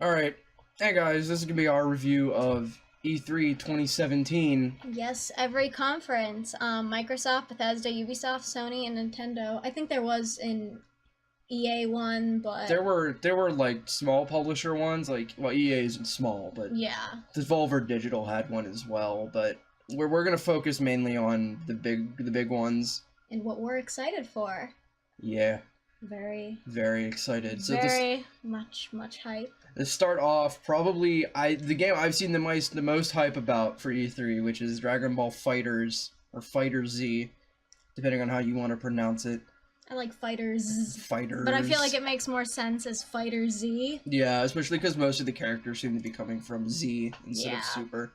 Alright, hey guys, this is going to be our review of E3 2017. Yes, every conference. Microsoft, Bethesda, Ubisoft, Sony, and Nintendo. I think there was an EA one, but There were like small publisher ones, like, well, EA isn't small, but yeah. Devolver Digital had one as well, but we're going to focus mainly on the big ones. And what we're excited for. Yeah. Very excited. So very much hype. to start off, probably the game I've seen the most hype about for E3, which is DragonBall Fighters or Fighter Z, depending on how you want to pronounce it. I like Fighters. Fighters. But I feel like it makes more sense as FighterZ. Yeah, especially because most of the characters seem to be coming from Z instead of Super.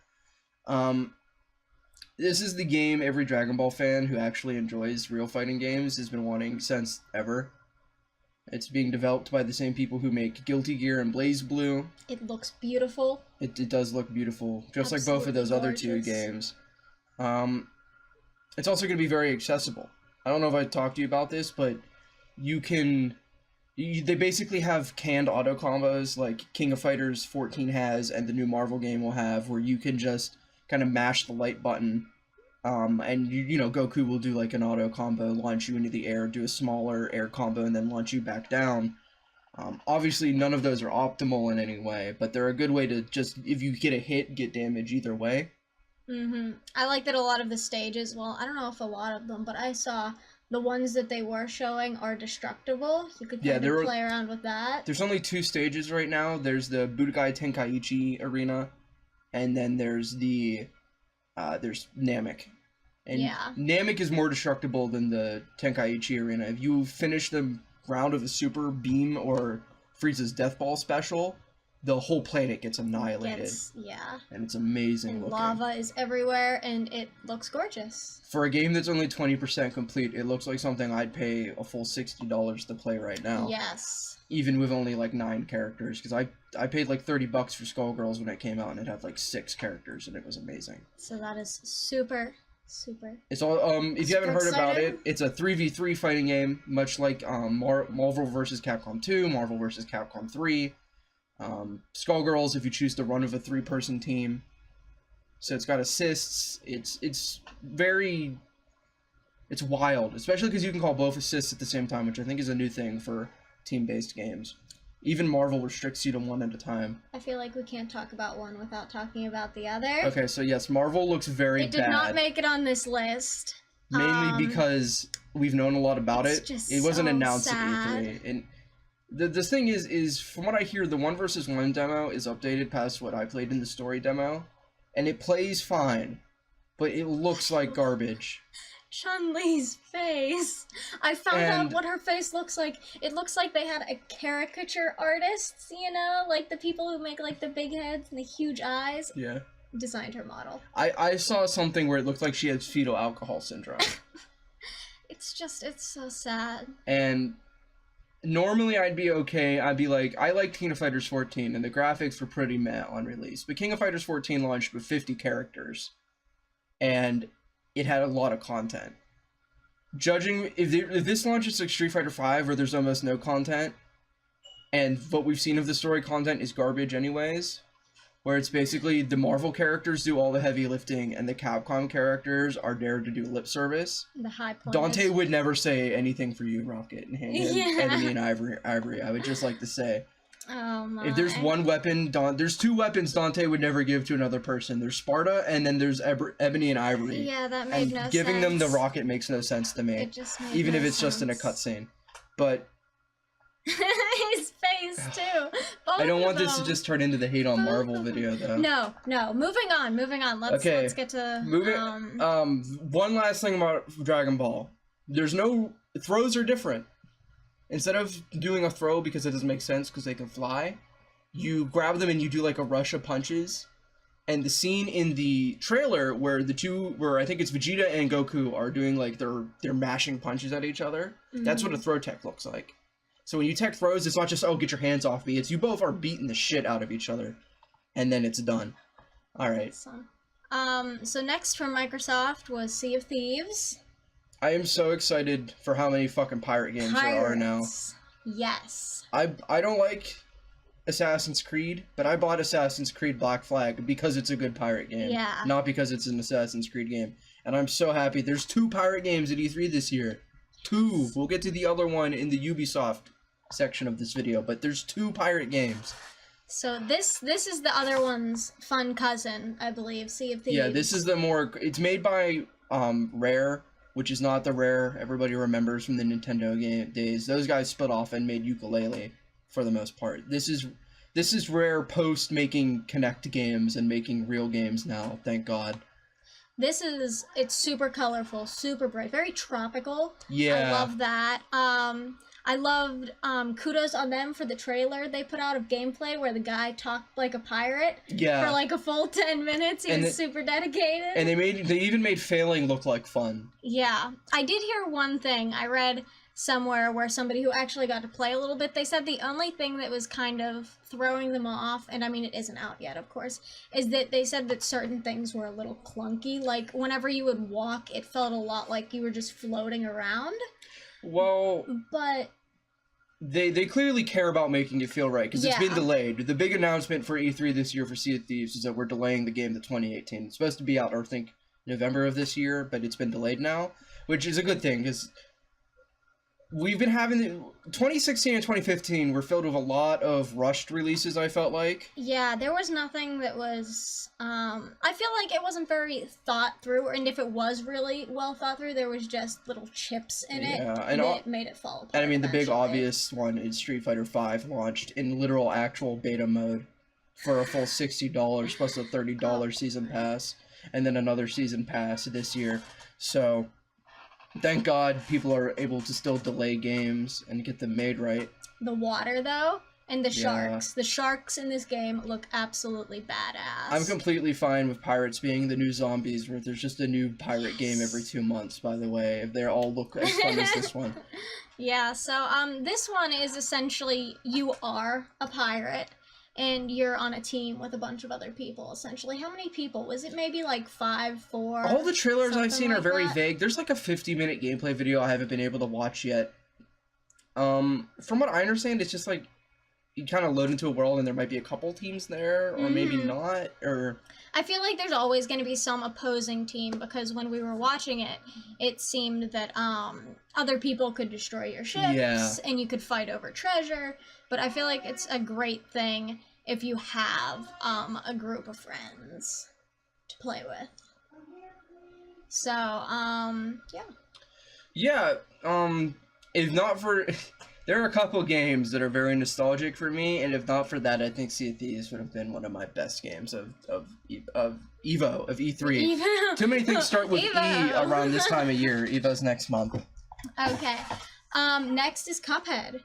This is the game every Dragon Ball fan who actually enjoys real fighting games has been wanting since ever. It's being developed by the same people who make Guilty Gear and BlazBlue. It looks beautiful. It does look beautiful, just Absolutely like both of those other gorgeous. two games. It's also going to be very accessible. I don't know if I talked to you about this, but they basically have canned auto combos like King of Fighters 14 has and the new Marvel game will have, where you can just kind of mash the light button, and you know, Goku will do like an auto combo, launch you into the air, do a smaller air combo, and then launch you back down. Obviously, none of those are optimal in any way, but they're a good way to just, if you get a hit, get damage either way. I like that a lot of the stages, well, I don't know if a lot of them, but I saw the ones that they were showing are destructible. You could kind of play around with that. There's only 2 stages right now. There's the Budokai Tenkaichi arena, and then there's there's Namek. And Namek is more destructible than the Tenkaichi arena. If you finish the round of a Super Beam or Frieza's Death Ball special, the whole planet gets annihilated. And it's amazing looking. Lava is everywhere, and it looks gorgeous. For a game that's only 20% complete, it looks like something I'd pay a full $60 to play right now. Yes. Even with only like 9 characters, because I paid like $30 for Skullgirls when it came out, and it had like 6 characters, and it was amazing. So that is super. It's all if you haven't heard about it, it's a 3v3 fighting game, much like Marvel vs. Capcom 2, Marvel vs. Capcom 3. Skullgirls, if you choose to run with a 3-person team. So it's got assists. It's wild, especially because you can call both assists at the same time, which I think is a new thing for team-based games. Even Marvel restricts you to one at a time. I feel like we can't talk about one without talking about the other. Okay, so yes, Marvel looks very bad. It did not make it on this list. Mainly because we've known a lot about it. It wasn't announced at E3. And the thing is from what I hear, the 1 vs. 1 demo is updated past what I played in the story demo. And it plays fine, but it looks like garbage. Chun-Li's face. I found out what her face looks like. It looks like they had a caricature artist, you know, like the people who make like the big heads and the huge eyes. Yeah. Designed her model. I saw something where it looked like she had fetal alcohol syndrome. It's so sad. And normally I'd be okay. I'd be like, I like King of Fighters 14, and the graphics were pretty meh on release. But King of Fighters 14 launched with 50 characters, and it had a lot of content. Judging, if this launches like Street Fighter V, where there's almost no content, and what we've seen of the story content is garbage anyways, where it's basically the Marvel characters do all the heavy lifting, and the Capcom characters are there to do lip service. The high point. Dante would never say anything for you, Rocket, and hand him Ebony and Ivory. I would just like to say, oh my. If there's one weapon, there's 2 weapons Dante would never give to another person. There's Sparta, and then there's Ebony and Ivory. Yeah, that made no sense. Giving them the Rocket makes no sense to me. It just made even no if it's sense. just in a cutscene. But his face too. I don't want this to just turn into the hate on Marvel video, though. No. Moving on. Let's get to one last thing about Dragon Ball. There's no throws are different. Instead of doing a throw because it doesn't make sense because they can fly, you grab them and you do like a rush of punches. And the scene in the trailer where I think it's Vegeta and Goku are doing like they're mashing punches at each other. That's what a throw tech looks like. So when you tech throws, it's not just, oh, get your hands off me. It's you both are beating the shit out of each other. And then it's done. Alright. So next from Microsoft was Sea of Thieves. I am so excited for how many fucking pirate games there are now. Yes. I don't like Assassin's Creed, but I bought Assassin's Creed Black Flag because it's a good pirate game. Yeah. Not because it's an Assassin's Creed game. And I'm so happy. There's 2 pirate games at E3 this year. 2. We'll get to the other one in the Ubisoft section of this video, but there's 2 pirate games. So this is the other one's fun cousin, I believe. Sea of Thieves. Yeah, this is the more... It's made by Rare, which is not the Rare everybody remembers from the Nintendo days. Those guys split off and made Yooka-Laylee for the most part. This is Rare post making Kinect games and making real games now, thank God. It's super colorful, super bright, very tropical. Yeah. I love that. I loved, kudos on them for the trailer they put out of gameplay where the guy talked like a pirate. Yeah. For like a full 10 minutes. He was super dedicated. And they even made failing look like fun. Yeah. I did hear one thing. I read somewhere where somebody who actually got to play a little bit, they said the only thing that was kind of throwing them off, and I mean it isn't out yet, of course, is that they said that certain things were a little clunky. Like, whenever you would walk, it felt a lot like you were just floating around. Well, but they clearly care about making it feel right, because it's been delayed. The big announcement for E3 this year for Sea of Thieves is that we're delaying the game to 2018. It's supposed to be out, I think, November of this year, but it's been delayed now, which is a good thing, because we've been having 2016 and 2015 were filled with a lot of rushed releases, I felt like. Yeah, there was nothing that was, I feel like it wasn't very thought through, and if it was really well thought through, there was just little chips in it that made it fall apart. And I mean, the big obvious one is Street Fighter V launched in literal actual beta mode for a full $60 plus a $30 season pass, and then another season pass this year. So thank God people are able to still delay games and get them made right. The water, though, and the sharks. The sharks in this game look absolutely badass. I'm completely fine with pirates being the new zombies, where there's just a new pirate game every 2 months, by the way, if they all look as fun as this one. Yeah, so this one is essentially you are a pirate, and you're on a team with a bunch of other people, essentially. How many people? Was it maybe like 5, 4? All the trailers I've seen like are very that? vague. There's like a 50-minute gameplay video I haven't been able to watch yet. From what I understand, it's just like you kind of load into a world and there might be a couple teams there, or maybe not, or... I feel like there's always going to be some opposing team, because when we were watching it, it seemed that other people could destroy your ships, and you could fight over treasure, but I feel like it's a great thing if you have a group of friends to play with. So, yeah. Yeah, if not for... There are a couple games that are very nostalgic for me, and if not for that, I think Sea of Thieves would have been one of my best games of E3. Evo. Too many things start with Evo. E around this time of year. Evo's next month. Okay. Next is Cuphead.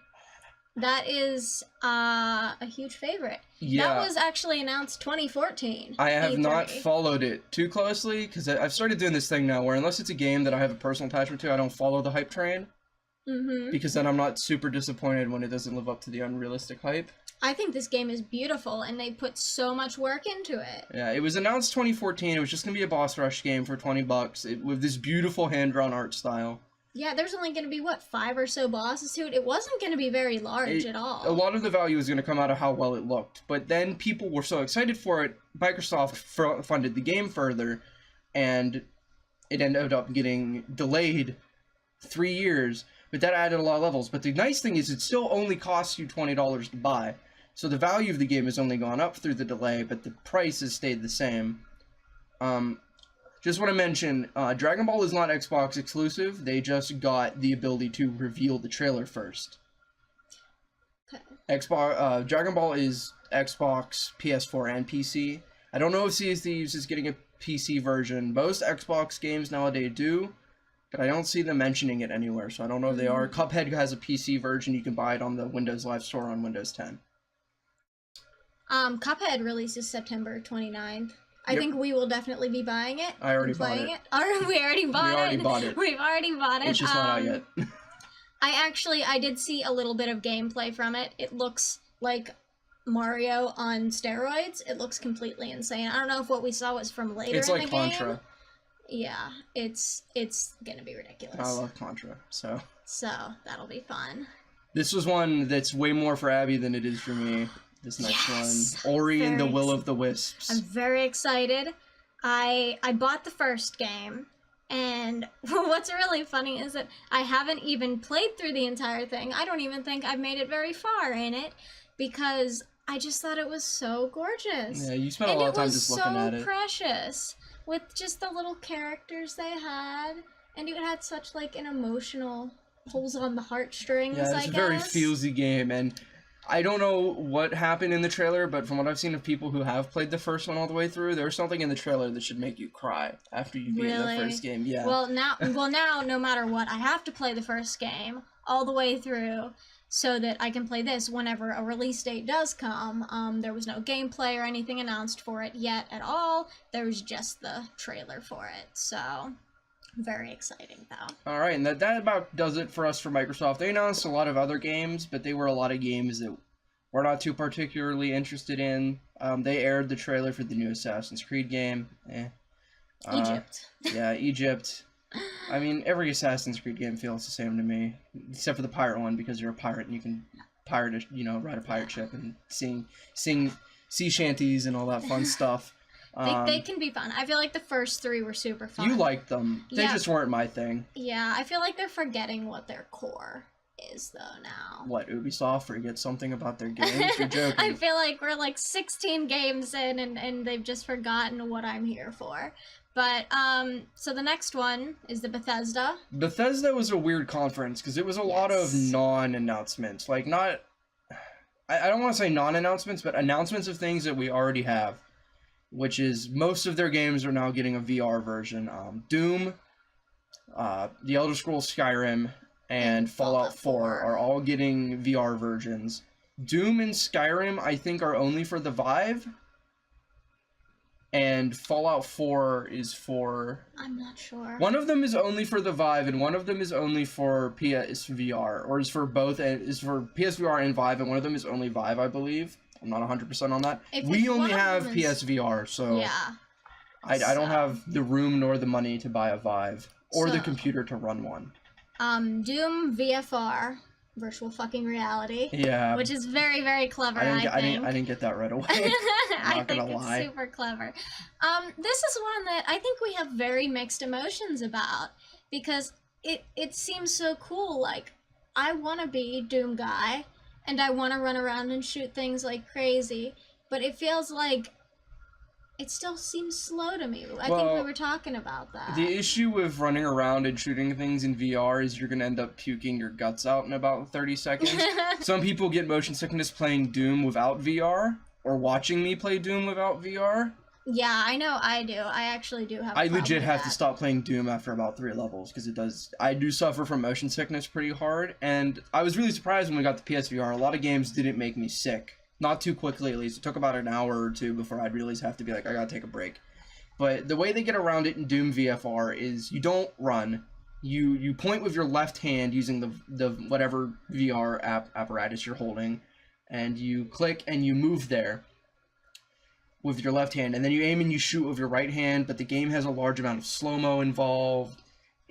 That is a huge favorite. Yeah. That was actually announced 2014. I have E3. not followed it too closely, because I've started doing this thing now where unless it's a game that I have a personal attachment to, I don't follow the hype train. Because then I'm not super disappointed when it doesn't live up to the unrealistic hype. I think this game is beautiful, and they put so much work into it. Yeah, it was announced 2014. It was just going to be a boss rush game for $20 with this beautiful hand-drawn art style. Yeah, there's only going to be, 5 or so bosses to it? It wasn't going to be very large at all. A lot of the value was going to come out of how well it looked. But then people were so excited for it, Microsoft funded the game further, and it ended up getting delayed 3 years. But that added a lot of levels. But the nice thing is it still only costs you $20 to buy. So the value of the game has only gone up through the delay, but the price has stayed the same. Just want to mention, Dragon Ball is not Xbox exclusive. They just got the ability to reveal the trailer first. Okay. Dragon Ball is Xbox, PS4, and PC. I don't know if Sea of Thieves is getting a PC version. Most Xbox games nowadays do. But I don't see them mentioning it anywhere, so I don't know if they are. Cuphead has a PC version. You can buy it on the Windows Live Store on Windows 10. Cuphead releases September 29th. I think we will definitely be buying it. I already bought it. We already bought it. We already bought it. We've already bought it. It's just not out yet. I did see a little bit of gameplay from it. It looks like Mario on steroids. It looks completely insane. I don't know if what we saw was from later in the game. It's like Contra. Yeah, it's gonna be ridiculous. I love Contra, so that'll be fun. This was one that's way more for Abby than it is for me. this next one. Ori and the Will of the Wisps. I'm very excited. I bought the first game, and what's really funny is that I haven't even played through the entire thing. I don't even think I've made it very far in it, because I just thought it was so gorgeous. Yeah, you spent a lot of time just looking at it. And it was so precious, with just the little characters they had, and it had such, like, an emotional pulls on the heartstrings, I guess. Yeah, it's a very feelsy game, and I don't know what happened in the trailer, but from what I've seen of people who have played the first one all the way through, there's something in the trailer that should make you cry after you beat the first game. Yeah. Well, now, no matter what, I have to play the first game all the way through so that I can play this whenever a release date does come. There was no gameplay or anything announced for it yet at all. There was just the trailer for it, so very exciting, though. All right, and that about does it for us for Microsoft. They announced a lot of other games, but they were a lot of games that we're not too particularly interested in. They aired the trailer for the new Assassin's Creed game. Egypt. Yeah, Egypt. I mean, every Assassin's Creed game feels the same to me, except for the pirate one, because you're a pirate and you can ride a pirate ship and sing sea shanties and all that fun stuff. They can be fun. I feel like the first 3 were super fun. You liked them. They just weren't my thing. Yeah, I feel like they're forgetting what their core is, though, now. What, Ubisoft forget something about their games? You're joking. I feel like we're like 16 games in and they've just forgotten what I'm here for. But, so the next one is the Bethesda. Bethesda was a weird conference, because it was a lot of non-announcements. Like, not... I don't want to say non-announcements, but announcements of things that we already have. Which is, most of their games are now getting a VR version. Doom, The Elder Scrolls Skyrim, and Fallout 4 are all getting VR versions. Doom and Skyrim, I think, are only for the Vive. And Fallout 4 is for... I'm not sure. One of them is only for the Vive, and one of them is only for PSVR. Or is for both, is for PSVR and Vive, and one of them is only Vive, I believe. I'm not 100% on that. We only have PSVR, so yeah. I don't have the room nor the money to buy a Vive, or the computer to run one. Doom VFR, virtual fucking reality. Yeah. Which is very, very clever, I think. I didn't get that right away. I think it's super clever. This is one that I think we have very mixed emotions about, because it seems so cool. Like, I want to be Doom guy, and I want to run around and shoot things like crazy, but it feels like it still seems slow to me. I think we were talking about that. The issue with running around and shooting things in VR is you're going to end up puking your guts out in about 30 seconds. Some people get motion sickness playing Doom without VR, or watching me play Doom without VR. Yeah, I know I do. I actually do have a I problem legit with have that. to stop playing Doom after about 3 levels, because I do suffer from motion sickness pretty hard, and I was really surprised when we got the PSVR. A lot of games didn't make me sick. Not too quickly, at least. It took about an hour or 2 before I'd really have to be like, I gotta take a break. But the way they get around it in Doom VFR is you don't run. You point with your left hand using the whatever VR apparatus you're holding, and you click and you move there with your left hand, and then you aim and you shoot with your right hand, but the game has a large amount of slow-mo involved,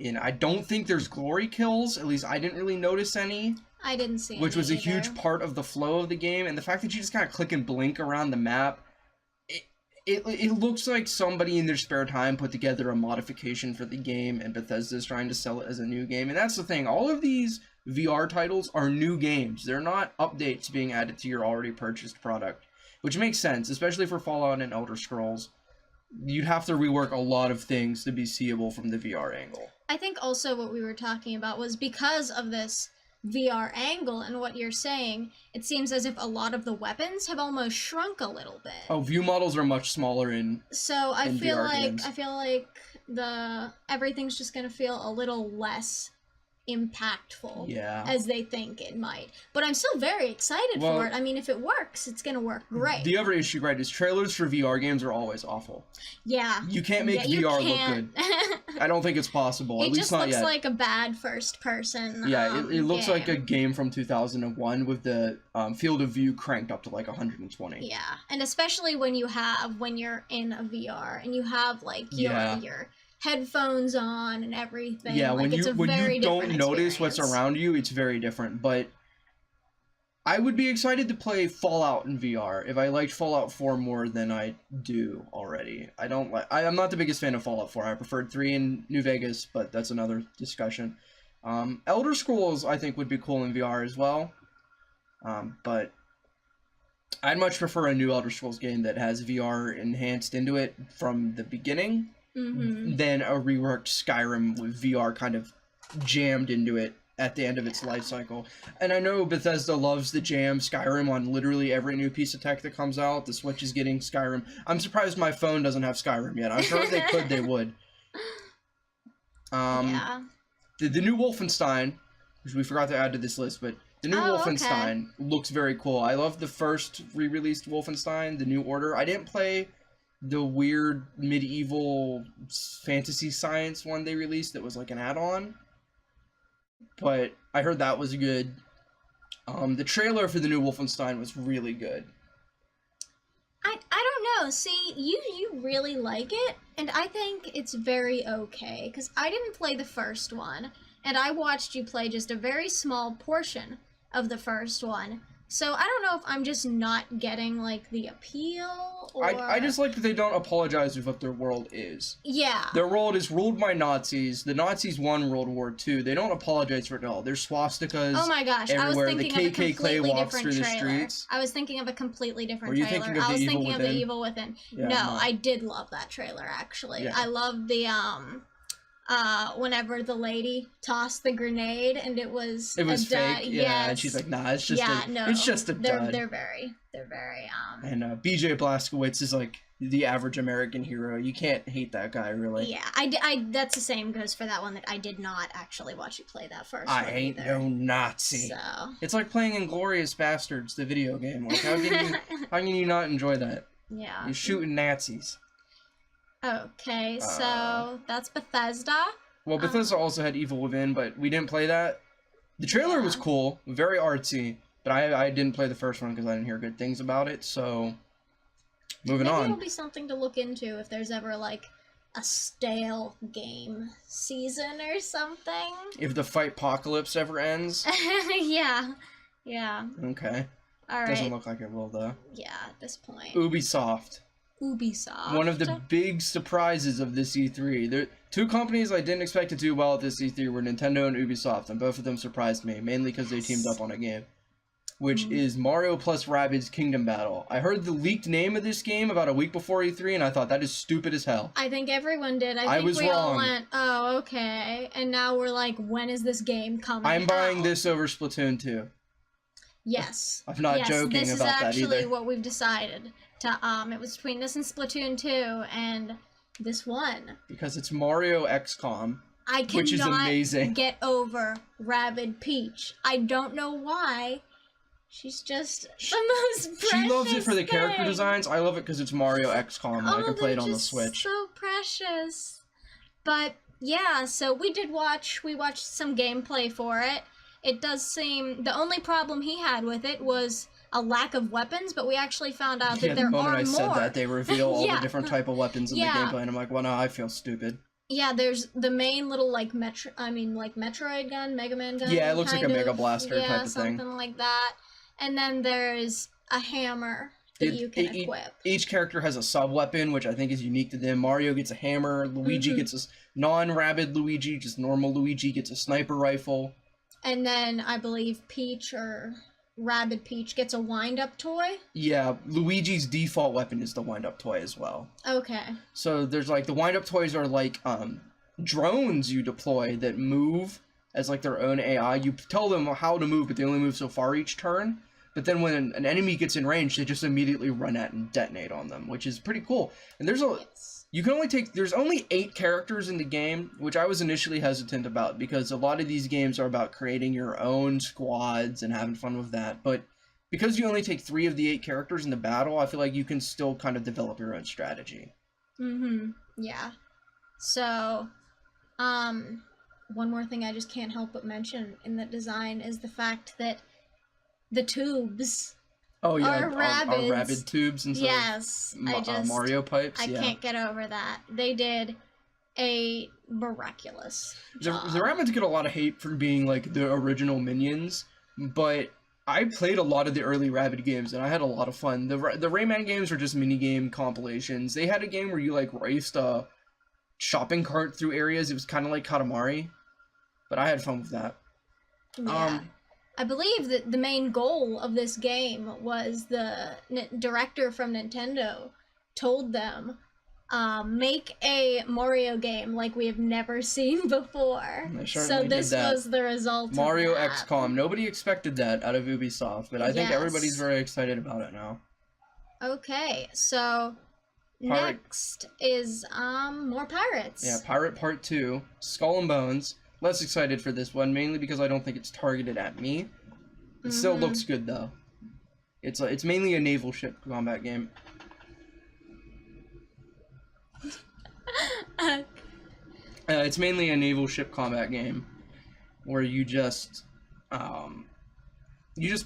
and I don't think there's glory kills. At least I didn't really notice any. I didn't see Which was a either. huge part of the flow of the game, and the fact that you just kind of click and blink around the map, it looks like somebody in their spare time put together a modification for the game, and Bethesda's trying to sell it as a new game. And that's the thing, all of these VR titles are new games. They're not updates being added to your already purchased product, which makes sense, especially for Fallout and Elder Scrolls. You'd have to rework a lot of things to be seeable from the VR angle. I think also what we were talking about was because of this VR angle and what you're saying, it seems as if a lot of the weapons have almost shrunk a little bit. Oh, view models are much smaller in So I feel VR like games. everything's just gonna feel a little less impactful as they think it might. But I'm still very excited for it. I mean, if it works, it's gonna work great. The other issue, right, is trailers for VR games are always awful. Yeah. You can't make VR look good. I don't think it's possible, at least not yet. It just looks like a bad first person Yeah, it looks game. like a game from 2001 with the field of view cranked up to like 120. Yeah, and especially when you're in a VR and you have like your headphones on and everything. Yeah, like, when you don't notice what's around you, it's very different. But I would be excited to play Fallout in VR if I liked Fallout 4 more than I do already. I'm not the biggest fan of Fallout 4. I preferred 3 in New Vegas, but that's another discussion. Elder Scrolls, I think, would be cool in VR as well. But I'd much prefer a new Elder Scrolls game that has VR enhanced into it from the beginning than a reworked Skyrim with VR kind of jammed into it at the end of its life cycle. And I know Bethesda loves to jam Skyrim on literally every new piece of tech that comes out. The Switch is getting Skyrim. I'm surprised my phone doesn't have Skyrim yet. I'm sure if they could, they would. The new Wolfenstein, which we forgot to add to this list, but the new Wolfenstein looks very cool. I love the first re-released Wolfenstein, the New Order. I didn't play the weird medieval fantasy science one they released that was like an add-on, but I heard that was good. The trailer for the new Wolfenstein was really good. I don't know. See, you really like it, and I think it's very okay, because I didn't play the first one, and I watched you play just a very small portion of the first one. So I don't know if I'm just not getting, like, the appeal, or... I just like that they don't apologize with what their world is. Yeah. Their world is ruled by Nazis. The Nazis won World War II. They don't apologize for it at all. There's swastikas oh my gosh, everywhere. I was thinking the of a completely walks different through trailer. The streets. I was thinking of a completely different Were you trailer. thinking of I was the thinking Evil of the Within? Evil Within. Yeah, no, I did love that trailer, actually. Yeah. I loved the, whenever the lady tossed the grenade and it was fake, yeah, yes. and she's like, nah, it's just it's just a dud. They're very And BJ Blazkowicz is like the average American hero. You can't hate that guy, really. Yeah, I that's the same goes for that one, that I did not actually watch you play that first I one ain't either. no Nazi. So it's like playing Inglourious Bastards, the video game. Like, how can you not enjoy that? Yeah. You're shooting Nazis. Okay, so that's Bethesda. Well, Bethesda also had Evil Within, but we didn't play that. The trailer was cool, very artsy, but I didn't play the first one because I didn't hear good things about it, so... Maybe it'll be something to look into if there's ever, like, a stale game season or something. If the Fightpocalypse ever ends? Yeah. Okay. Alright. Doesn't look like it will, though. Yeah, at this point. Ubisoft. One of the big surprises of this E3. There two companies I didn't expect to do well at this E3 were Nintendo and Ubisoft, and both of them surprised me, mainly because they teamed up on a game, which is Mario plus Rabbids Kingdom Battle. I heard the leaked name of this game about a week before E3, and I thought, that is stupid as hell. I think everyone did. I think was we all wrong. went, oh, okay. And now we're like, when is this game coming I'm buying out? this over Splatoon 2. Yes. I'm not joking this about that either. This is actually what we've decided. It was between this and Splatoon 2, and this one. Because it's Mario XCOM, which is I cannot amazing. get over Rabid Peach. I don't know why. She's just the most precious She loves it for the character thing. designs. I love it because it's Mario XCOM, and I can play it on the just Switch. So precious. But yeah, so we watched some gameplay for it. It does seem the only problem he had with it was a lack of weapons, but we actually found out that there are more. The moment I said that, they reveal all the different type of weapons in the Yeah. gameplay, and I'm like, well, no, I feel stupid. Yeah, there's the main little like Metroid gun, Mega Man gun. Yeah, it looks like a kind Mega of, Blaster type of thing. something like that. And then there's a hammer that you can equip. Each character has a sub-weapon, which I think is unique to them. Mario gets a hammer, Luigi gets a non-rabid Luigi, just normal Luigi gets a sniper rifle. And then I believe Peach or Rabid Peach gets a wind-up toy. Yeah, Luigi's default weapon is the wind-up toy as well. Okay. So there's like, the wind-up toys are like drones you deploy that move as like their own AI. You tell them how to move, but they only move so far each turn. But then when an enemy gets in range, they just immediately run at and detonate on them, which is pretty cool. And there's there's only 8 characters in the game, which I was initially hesitant about, because a lot of these games are about creating your own squads and having fun with that. But because you only take 3 of the 8 characters in the battle, I feel like you can still kind of develop your own strategy. Yeah. So, one more thing I just can't help but mention in the design is the fact that the tubes are Rabbids. Rabbid tubes instead of Mario pipes. I can't get over that. They did a miraculous job. The Rabbids get a lot of hate for being like the original Minions, but I played a lot of the early Rabbids games, and I had a lot of fun. The Rayman games were just minigame compilations. They had a game where you, like, raced a shopping cart through areas. It was kind of like Katamari, but I had fun with that. Yeah. I believe that the main goal of this game was the director from Nintendo told them, make a Mario game like we have never seen before. So this was the result Mario of that. XCOM. Nobody expected that out of Ubisoft, but I think everybody's very excited about it now. Okay, so next is more pirates. Yeah, Pirate Part 2, Skull and Bones. Less excited for this one, mainly because I don't think it's targeted at me. It still looks good though. It's mainly a naval ship combat game. It's mainly a naval ship combat game where you just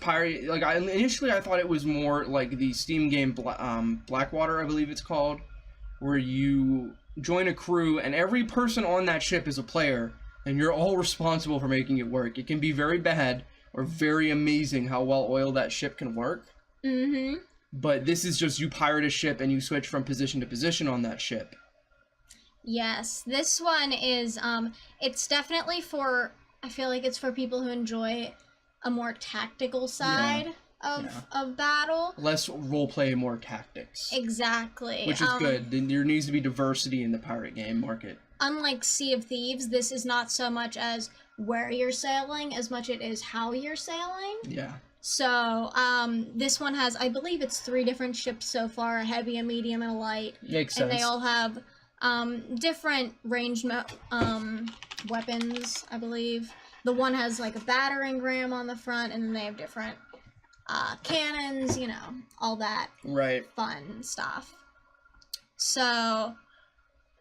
pirate. Like initially I thought it was more like the Steam game Blackwater, I believe it's called, where you join a crew and every person on that ship is a player and you're all responsible for making it work. It can be very bad or very amazing how well oiled that ship can work. But this is just you pirate a ship and you switch from position to position on that ship. Yes, this one is, it's definitely for, I feel like it's for people who enjoy a more tactical side of battle. Less roleplay, more tactics. Exactly. Which is good. There needs to be diversity in the pirate game market. Unlike Sea of Thieves, this is not so much as where you're sailing as much it is how you're sailing. Yeah. So, this one has, I believe it's 3 different ships so far, a heavy, a medium, and a light. Makes sense. And they all have different ranged weapons, I believe. The one has like a battering ram on the front, and then they have different cannons, you know, all that fun stuff. So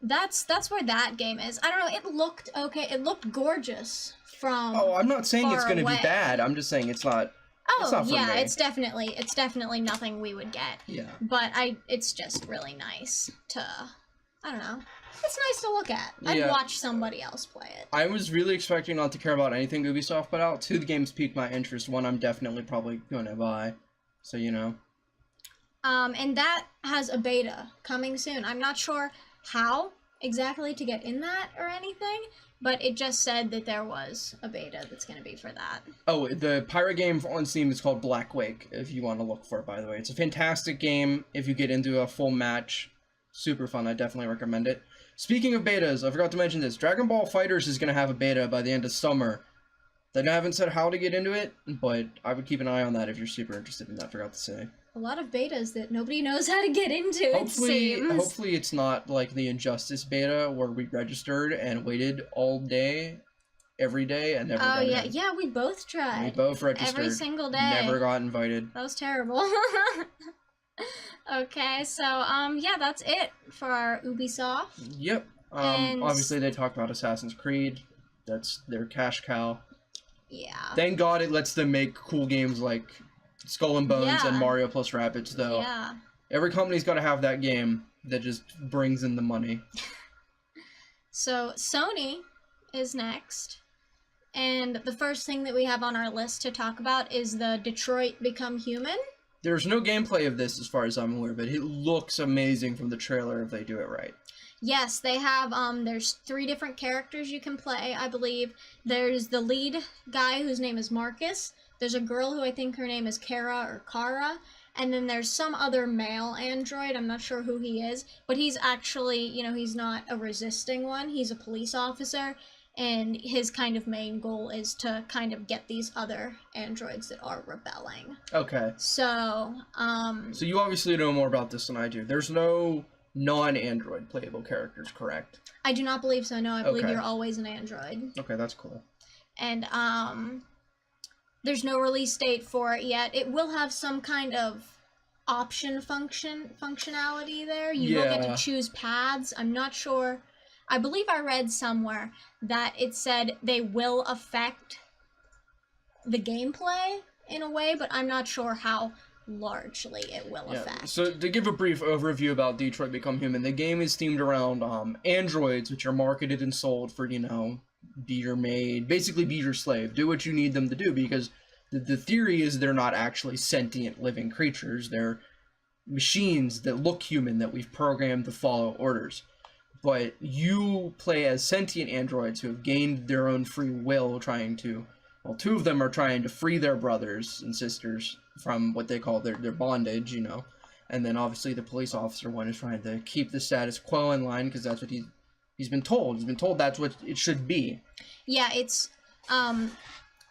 that's where that game is. I don't know, it looked okay. It looked gorgeous from I'm not saying it's going to be bad. I'm just saying it's not. Oh, yeah, it's definitely nothing we would get. Yeah. But it's just really nice to, I don't know. It's nice to look at. I'd watch somebody else play it. I was really expecting not to care about anything Ubisoft put out. 2 games piqued my interest. 1 I'm definitely probably going to buy. So, you know. And that has a beta coming soon. I'm not sure how exactly to get in that or anything, but it just said that there was a beta that's going to be for that. Oh, the pirate game on Steam is called Black Wake, if you want to look for it, by the way. It's a fantastic game if you get into a full match. Super fun. I definitely recommend it. Speaking of betas, I forgot to mention this. DragonBall Fighter Z is going to have a beta by the end of summer. They haven't said how to get into it, but I would keep an eye on that if you're super interested in that. I forgot to say. A lot of betas that nobody knows how to get into, it seems. Hopefully it's not like the Injustice beta where we registered and waited all day, every day, and never got in. Yeah, we both tried. We both registered. Every single day. Never got invited. That was terrible. Okay, so, yeah, that's it for our Ubisoft. Yep. Obviously they talked about Assassin's Creed. That's their cash cow. Yeah. Thank God it lets them make cool games like Skull and Bones and Mario plus Rabbids, though. Yeah. Every company's got to have that game that just brings in the money. So, Sony is next. And the first thing that we have on our list to talk about is the Detroit Become Human. There's no gameplay of this as far as I'm aware, but it looks amazing from the trailer if they do it right. Yes, they have, there's 3 different characters you can play, I believe. There's the lead guy whose name is Marcus. There's a girl who I think her name is Kara or Kara. And then there's some other male android, I'm not sure who he is. But he's actually, you know, he's not a resisting one. He's a police officer. And his kind of main goal is to kind of get these other androids that are rebelling. Okay. So, So you obviously know more about this than I do. There's no non-android playable characters, correct? I do not believe so, no. I believe you're always an android. Okay, that's cool. And, there's no release date for it yet. It will have some kind of option functionality there. You will get to choose paths. I'm not sure. I believe I read somewhere that it said they will affect the gameplay in a way, but I'm not sure how largely it will affect. So to give a brief overview about Detroit Become Human, the game is themed around androids, which are marketed and sold for, you know, be your maid, basically be your slave, do what you need them to do, because The theory is they're not actually sentient living creatures. They're machines that look human that we've programmed to follow orders. But you play as sentient androids who have gained their own free will, trying to, well, two of them are trying to free their brothers and sisters from what they call their bondage, you know. And then obviously the police officer one is trying to keep the status quo in line because that's what he's been told. He's been told that's what it should be. Yeah, it's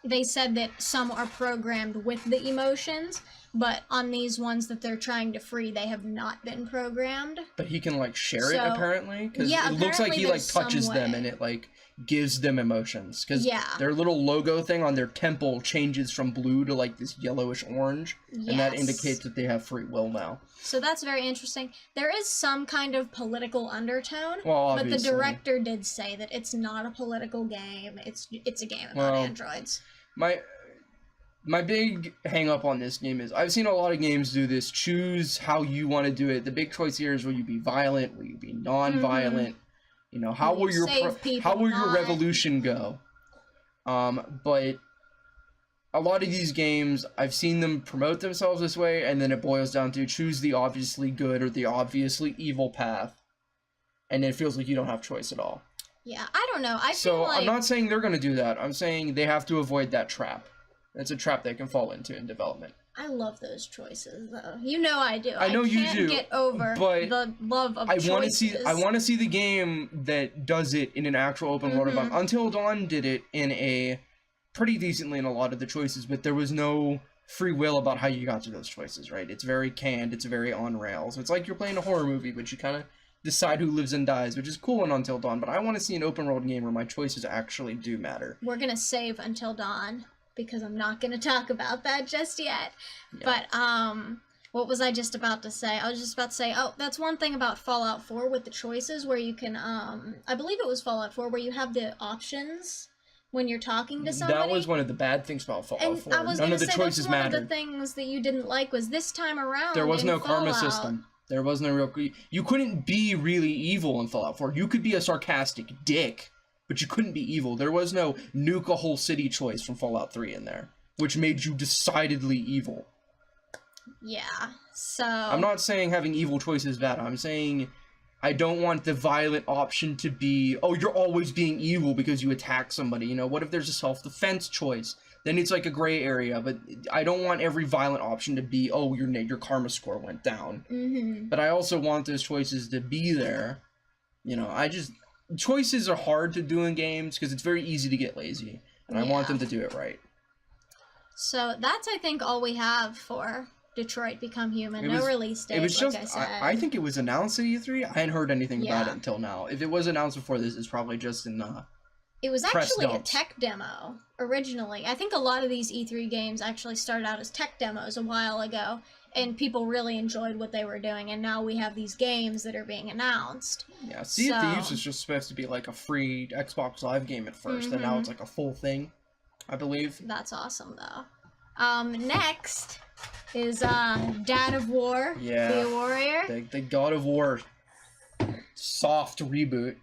they said that some are programmed with the emotions, but on these ones that they're trying to free, they have not been programmed. But he can, like, share it, apparently? Because yeah, it looks like he, like, touches them and it, like, gives them emotions. Because their little logo thing on their temple changes from blue to, like, this yellowish orange. Yes. And that indicates that they have free will now. So that's very interesting. There is some kind of political undertone, well, but the director did say that it's not a political game. It's a game about androids. My big hang up on this game is I've seen a lot of games do this. Choose how you want to do it. The big choice here is, will you be violent? Will you be non-violent? You know, how will your revolution go? But a lot of these games, I've seen them promote themselves this way, and then it boils down to choose the obviously good or the obviously evil path, and it feels like you don't have choice at all. Yeah, I don't know. I feel like... I'm not saying they're going to do that. I'm saying they have to avoid that trap. It's a trap they can fall into in development. I love those choices, though. You know I do. I know you do. I can't get over the love of choices. I want to see the game that does it in an actual open world environment. Until Dawn did it in a pretty decently in a lot of the choices, but there was no free will about how you got to those choices, right? It's very canned. It's very on rails. It's like you're playing a horror movie, but you kind of decide who lives and dies, which is cool in Until Dawn, but I want to see an open world game where my choices actually do matter. We're going to save Until Dawn, because I'm not going to talk about that just yet. Yeah. But, what was I just about to say? I was just about to say, that's one thing about Fallout 4 with the choices, where you can, I believe it was Fallout 4, where you have the options when you're talking to somebody. That was one of the bad things about Fallout 4. I was None of the choices mattered. One of the things that you didn't like was this time around there was no Fallout. karma system. There was no real... You couldn't be really evil in Fallout 4. You could be a sarcastic dick, but you couldn't be evil. There was no nuke a whole city choice from Fallout 3 in there, which made you decidedly evil. Yeah, so... I'm not saying having evil choices is bad. I'm saying I don't want the violent option to be, oh, you're always being evil because you attack somebody. You know, what if there's a self-defense choice? Then it's like a gray area, but I don't want every violent option to be, oh, your karma score went down. But I also want those choices to be there. You know, choices are hard to do in games because it's very easy to get lazy, and I want them to do it right. So that's, I think, all we have for Detroit Become Human. No release date, it was just, like I said. I think it was announced at E3. I hadn't heard anything about it until now. If it was announced before this, it's probably just in it was actually a tech demo, originally. I think a lot of these E3 games actually started out as tech demos a while ago, and people really enjoyed what they were doing, and now we have these games that are being announced. Yeah, Sea of Thieves was just supposed to be like a free Xbox Live game at first, and now it's like a full thing, I believe. That's awesome, though. Next is Dad of War, Be a Warrior. The God of War soft reboot,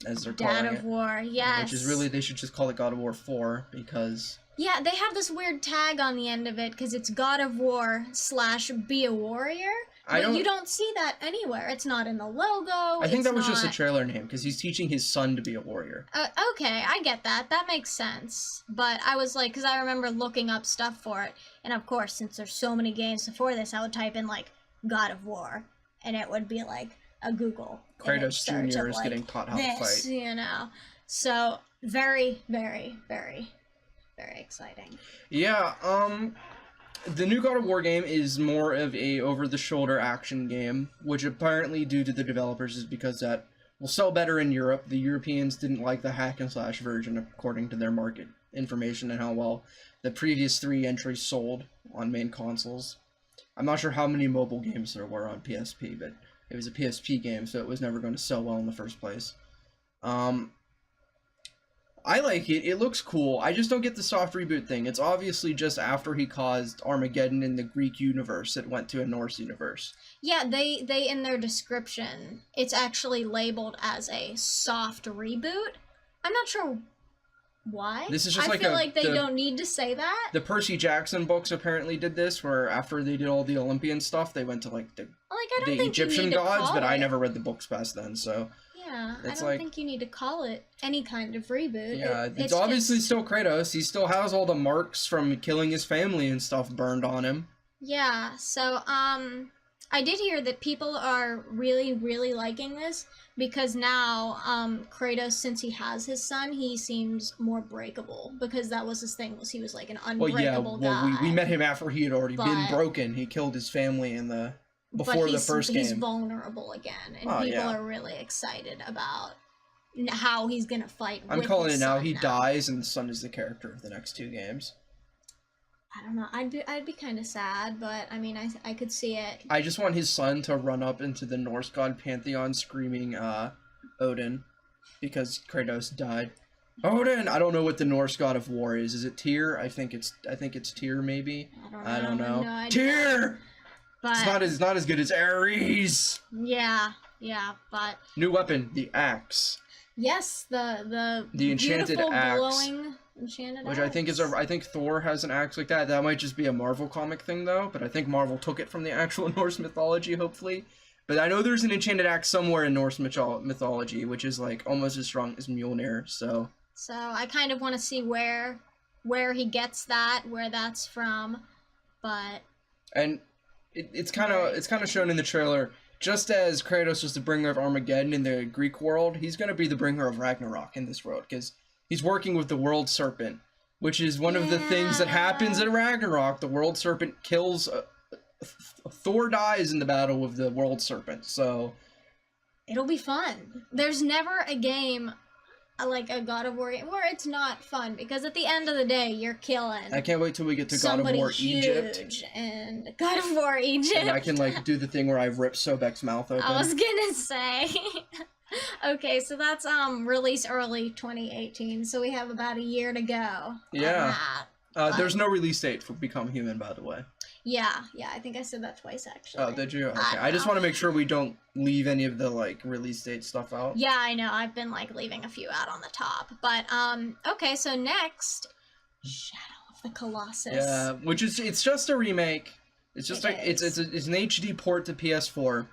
as they're calling it. Dad of War, yes. Which is really, they should just call it God of War 4, because... Yeah, they have this weird tag on the end of it, because it's God of War / Be a Warrior, but you don't see that anywhere. It's not in the logo. I think that was just a trailer name, because he's teaching his son to be a warrior. Okay, I get that. That makes sense. But I was like, because I remember looking up stuff for it, and of course, since there's so many games before this, I would type in, like, God of War, and it would be, like, a Google Kratos Jr. is getting taught how to fight. You know. So, very, very, very, very exciting. Yeah, the new God of War game is more of a over-the-shoulder action game, which apparently, due to the developers, is because that will sell better in Europe. The Europeans didn't like the hack-and-slash version, according to their market information, and how well the previous 3 entries sold on main consoles. I'm not sure how many mobile games there were on PSP, but it was a PSP game, so it was never going to sell well in the first place. I like it. It looks cool. I just don't get the soft reboot thing. It's obviously just after he caused Armageddon in the Greek universe, it went to a Norse universe. Yeah, they in their description, it's actually labeled as a soft reboot. I'm not sure Why? This is just I feel like they don't need to say that. The Percy Jackson books apparently did this, where after they did all the Olympian stuff, they went to like the Egyptian gods, but I never read the books past then, so. Yeah, I don't think you need to call it any kind of reboot. Yeah, it's obviously still Kratos. He still has all the marks from killing his family and stuff burned on him. Yeah, so, I did hear that people are really, really liking this, because now, Kratos, since he has his son, he seems more breakable, because that was his thing, was he was like an unbreakable guy. We met him after he had already been broken. He killed his family in the... Before the first game. He's vulnerable again, and people are really excited about how he's gonna fight. I'm calling it now. He dies, and the son is the character of the next 2 games. I don't know. I'd be kind of sad, but I mean, I could see it. I just want his son to run up into the Norse god pantheon, screaming Odin, because Kratos died. Odin. I don't know what the Norse god of war is. Is it Tyr? I think it's Tyr, maybe. I don't know. No Tyr. But it's not as good as Ares. Yeah, but new weapon, the axe. Yes, the enchanted axe, glowing enchanted which axe. I think Thor has an axe like that. That might just be a Marvel comic thing though, but I think Marvel took it from the actual Norse mythology, hopefully. But I know there's an enchanted axe somewhere in Norse mythology, which is like almost as strong as Mjolnir. So I kind of want to see where he gets that, where that's from, but It's kind of shown in the trailer. Just as Kratos was the bringer of Armageddon in the Greek world, he's going to be the bringer of Ragnarok in this world, because he's working with the World Serpent, which is one of the things that happens at Ragnarok. The World Serpent kills... Thor dies in the battle with the World Serpent, so... It'll be fun. There's never a game... like a God of War game where it's not fun, because at the end of the day you're killing. I can't wait till we get to God of War Egypt and God of War Egypt. And I can like do the thing where I rip Sobek's mouth open. I was gonna say. Okay, so that's release early 2018, so we have about a year to go. Yeah. There's no release date for Become Human, by the way. Yeah, I think I said that twice, actually. Oh, did you? Okay. I just want to make sure we don't leave any of the, like, release date stuff out. Yeah, I know. I've been, like, leaving a few out on the top. But, okay, so next, Shadow of the Colossus. Yeah, which is, it's just a remake. It's just, it's an HD port to PS4.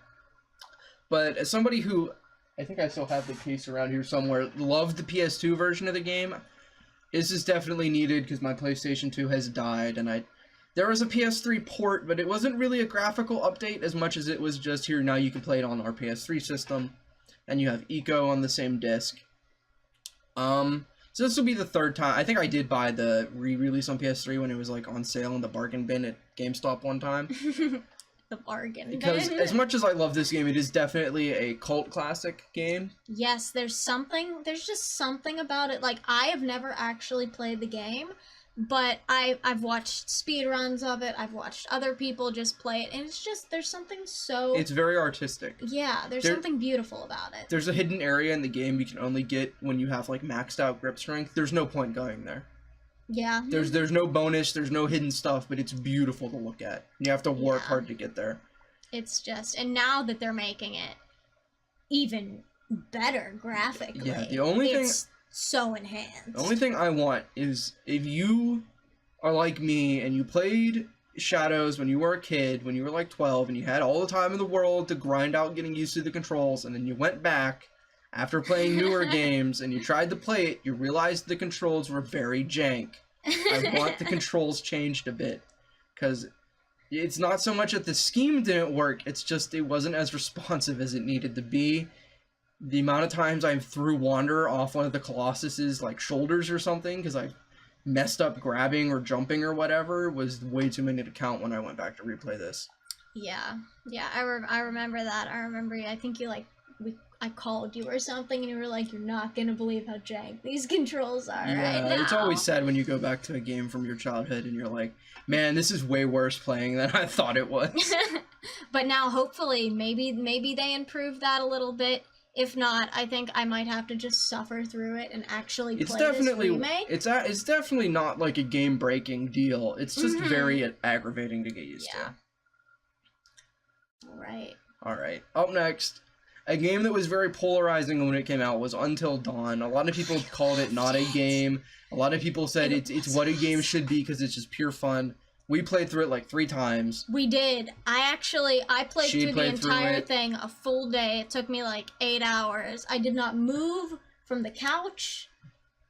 But as somebody who, I think I still have the case around here somewhere, loved the PS2 version of the game, this is definitely needed because my PlayStation 2 has died, and there was a PS3 port, but it wasn't really a graphical update as much as it was just here, now you can play it on our PS3 system, and you have Eco on the same disc. So this will be the 3rd time. I think I did buy the re-release on PS3 when it was like on sale in the bargain bin at GameStop one time. The bargain bin. Because as much as I love this game, it is definitely a cult classic game. Yes, there's just something about it. Like, I have never actually played the game, but I've watched speedruns of it, I've watched other people just play it, and it's just, there's something so... It's very artistic. Yeah, there's something beautiful about it. There's a hidden area in the game you can only get when you have, like, maxed out grip strength. There's no point going there. Yeah. There's no bonus, there's no hidden stuff, but it's beautiful to look at. You have to work hard to get there. It's just, and now that they're making it even better graphically, the only thing... so enhanced. The only thing I want is if you are like me and you played Shadows when you were a kid, when you were like 12, and you had all the time in the world to grind out getting used to the controls, and then you went back after playing newer games and you tried to play it, you realized the controls were very jank. I want the controls changed a bit, because it's not so much that the scheme didn't work, it's just it wasn't as responsive as it needed to be. The amount of times I threw Wander off one of the Colossus's like shoulders or something because I messed up grabbing or jumping or whatever was way too many to count when I went back to replay this. Yeah, I remember that. I remember, I think you I called you or something and you were like, you're not gonna believe how jank these controls are right now. It's always sad when you go back to a game from your childhood and you're like, man, this is way worse playing than I thought it was. But now hopefully maybe they improved that a little bit. If not, I think I might have to just suffer through it and actually play this remake. It's definitely not like a game-breaking deal. It's just very aggravating to get used to. Alright. Alright. Up next, A game that was very polarizing when it came out was Until Dawn. A lot of people called it not a game. A lot of people said it's what a game should be because it's just pure fun. We played through it like 3 times. We did. I played through the entire thing a full day. It took me like 8 hours. I did not move from the couch.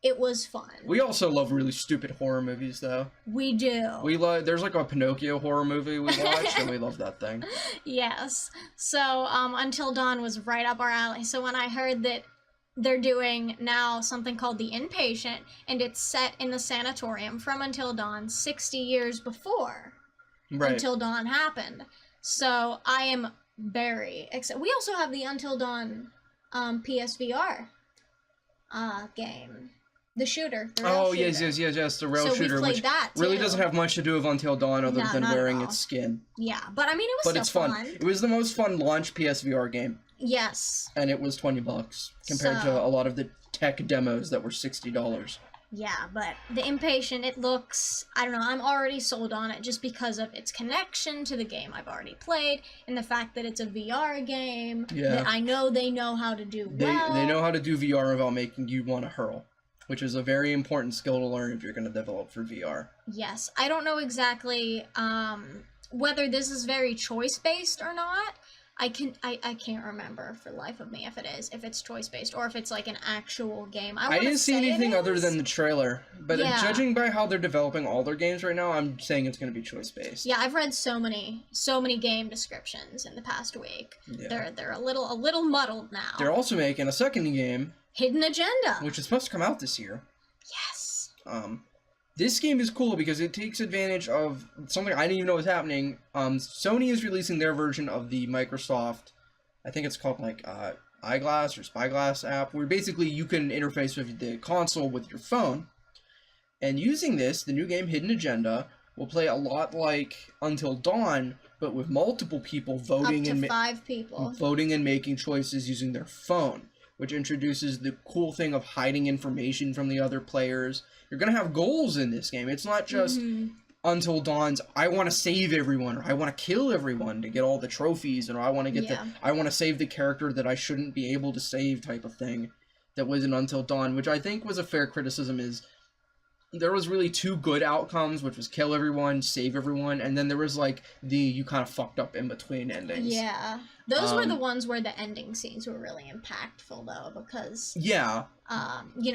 It was fun. We also love really stupid horror movies, though. We do. There's like a Pinocchio horror movie we watched, and we love that thing. Yes. So, Until Dawn was right up our alley. So when I heard that they're doing now something called The Inpatient, and it's set in the sanatorium from Until Dawn 60 years before Until Dawn happened. So I am very excited. We also have the Until Dawn PSVR game. The shooter. The rail shooter. Yes, the rail shooter, which really doesn't have much to do with Until Dawn other than wearing its skin. Yeah, but I mean, it was still fun. It was the most fun launch PSVR game. Yes. And it was $20 compared to a lot of the tech demos that were $60. Yeah, but The Inpatient, it looks, I don't know, I'm already sold on it just because of its connection to the game I've already played, and the fact that it's a VR game, that I know they know how to do well. They know how to do VR without making you want to hurl, which is a very important skill to learn if you're going to develop for VR. Yes, I don't know exactly whether this is very choice-based or not. I can't remember for the life of me if it's choice-based or if it's like an actual game. I didn't see anything other than the trailer, but judging by how they're developing all their games right now, I'm saying it's going to be choice-based. Yeah, I've read so many game descriptions in the past week. Yeah. They're a little muddled now. They're also making a second game, Hidden Agenda, which is supposed to come out this year. Yes. This game is cool because it takes advantage of something I didn't even know was happening. Sony is releasing their version of the Microsoft, I think it's called like Eyeglass or Spyglass app, where basically you can interface with the console with your phone. And using this, the new game Hidden Agenda will play a lot like Until Dawn, but with multiple people voting up to 5 people voting and making choices using their phone, which introduces the cool thing of hiding information from the other players. You're going to have goals in this game. It's not just Until Dawn's, I want to save everyone, or I want to kill everyone to get all the trophies, or I want to get I want to save the character that I shouldn't be able to save type of thing that was in Until Dawn, which I think was a fair criticism is there was really 2 good outcomes, which was kill everyone, save everyone, and then there was like you kind of fucked up in between endings. Yeah. Those were the ones where the ending scenes were really impactful, though, because